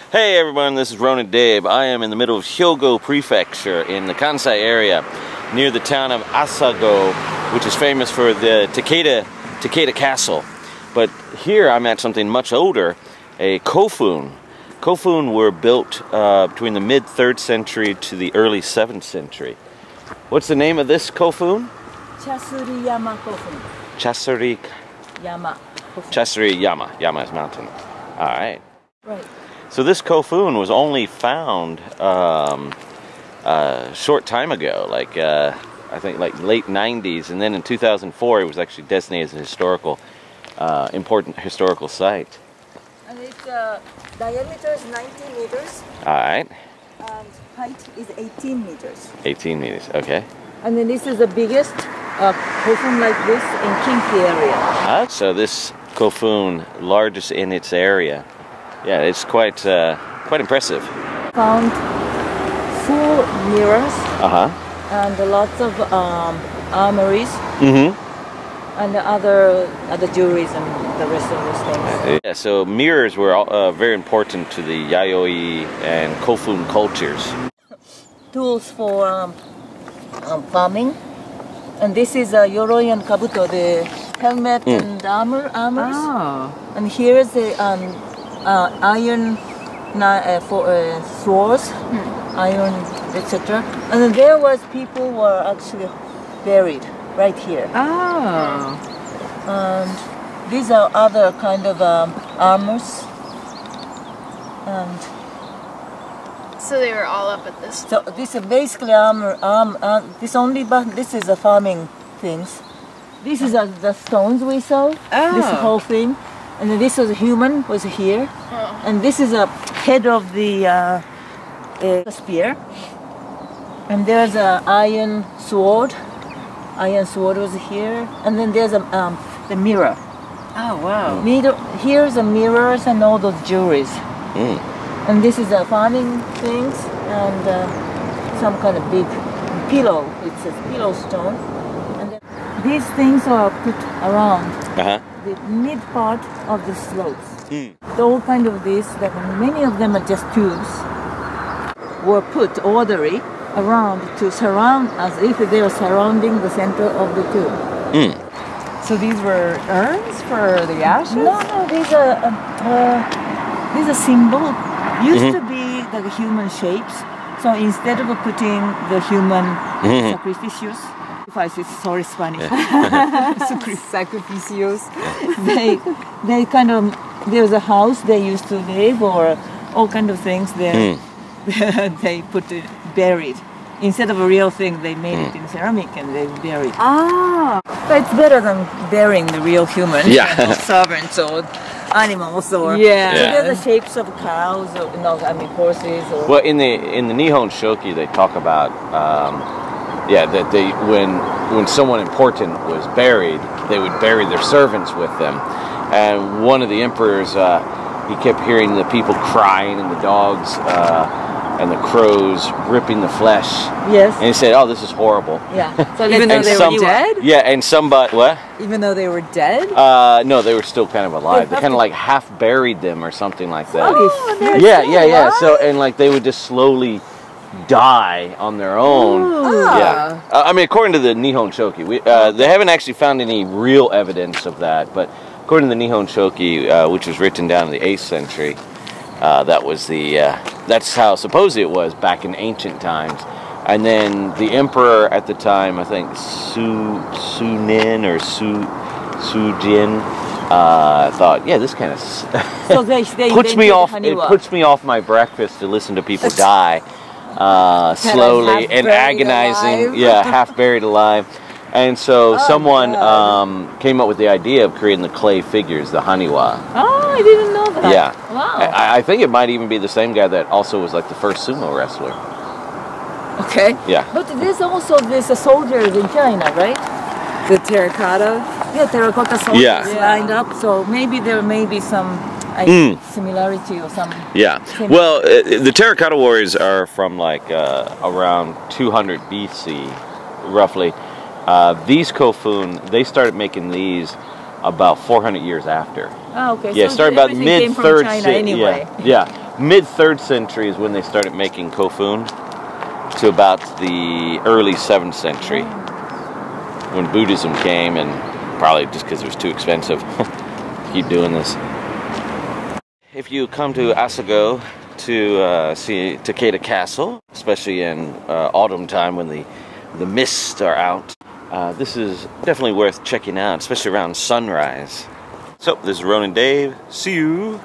Hey everyone, this is Ronan Dave. I am in the middle of Hyogo Prefecture in the Kansai area near the town of Asago, which is famous for the Takeda Castle. But here I'm at something much older, a Kofun. Kofun were built between the mid-3rd century to the early 7th century. What's the name of this Kofun? Chasuriyama Kofun. Chasuriyama. Chasuriyama. Yama is mountain. Alright. Right. So this Kofun was only found a short time ago, like I think like late 90s, and then in 2004 it was actually designated as a historical, important historical site. And its diameter is 19 meters. Alright. And height is 18 meters. 18 meters, okay. And then this is the biggest Kofun like this in Kinki area. So this Kofun, largest in its area. Yeah, it's quite impressive. Found 4 mirrors. And lots of armories. And other jewelries and the rest of those things. Yeah, so mirrors were very important to the Yayoi and Kofun cultures. Tools for farming. And this is a Yoroi and Kabuto, the helmet and armors. Oh. And here's the iron swords, iron, etc. And then there was people were actually buried right here. Oh. And these are other kind of armors. And so they were all up at this. So this is basically armor. This is the farming things. This is the stones we saw. Oh. This whole thing. And then this was a human, was here. Oh. And this is a head of the spear. And there's an iron sword. Iron sword was here. And then there's the mirror. Oh, wow. Here's the mirrors and all those jewelries. And this is the farming things and some kind of big pillow. It's a pillow stone. And then these things are put around the mid part of the slopes. All kind of these, many of them are just tubes, were put orderly around to surround as if they were surrounding the center of the tube. So these were urns for the ashes? No, these are symbols. Used to be the human shapes. So instead of putting the human sacrificios, sorry, Spanish. Sacrificios. They kind of, there's a house they used to live or all kind of things there. They put it buried. Instead of a real thing, they made it in ceramic and they buried. Ah. But it's better than burying the real human. Yeah. Servants or animals or So they're the shapes of cows or horses or well in the Nihon Shoki they talk about that they when someone important was buried they would bury their servants with them, and one of the emperors he kept hearing the people crying and the dogs and the crows ripping the flesh. Yes. And he said, "Oh, this is horrible." Yeah. So even though they were dead? Yeah, and somebody what? Even though they were dead? No, they were still kind of alive. They kind of like half buried them or something like that. Oh, yeah. So and like they would just slowly die on their own. Yeah. I mean, according to the Nihon Shoki, they haven't actually found any real evidence of that, but according to the Nihon Shoki, which was written down in the 8th century, that was that's how supposedly it was back in ancient times. And then the emperor at the time, I think Sunin or Sujin, thought, yeah, this kind of puts me off. It puts me off my breakfast to listen to people die slowly and agonizing. Yeah, half buried alive. And so someone came up with the idea of creating the clay figures, the haniwa. Oh, I didn't know that. Yeah. Wow. I think it might even be the same guy that also was like the first sumo wrestler. Okay. Yeah. But there's also soldiers in China, right? The terracotta? Yeah, terracotta soldiers lined up. So maybe there may be some similarity or some... Yeah. Well, the terracotta warriors are from like around 200 BC, roughly. These Kofun, they started making these about 400 years after. Oh, okay. Yeah, so started about everything came from mid-3rd China century. anyway. Yeah, mid-3rd century is when they started making kofun, to about the early 7th century, when Buddhism came, and probably just because it was too expensive to keep doing this. If you come to Asago to see Takeda Castle, especially in autumn time when the mists are out, this is definitely worth checking out, especially around sunrise. So, this is Ronan Dave. See you!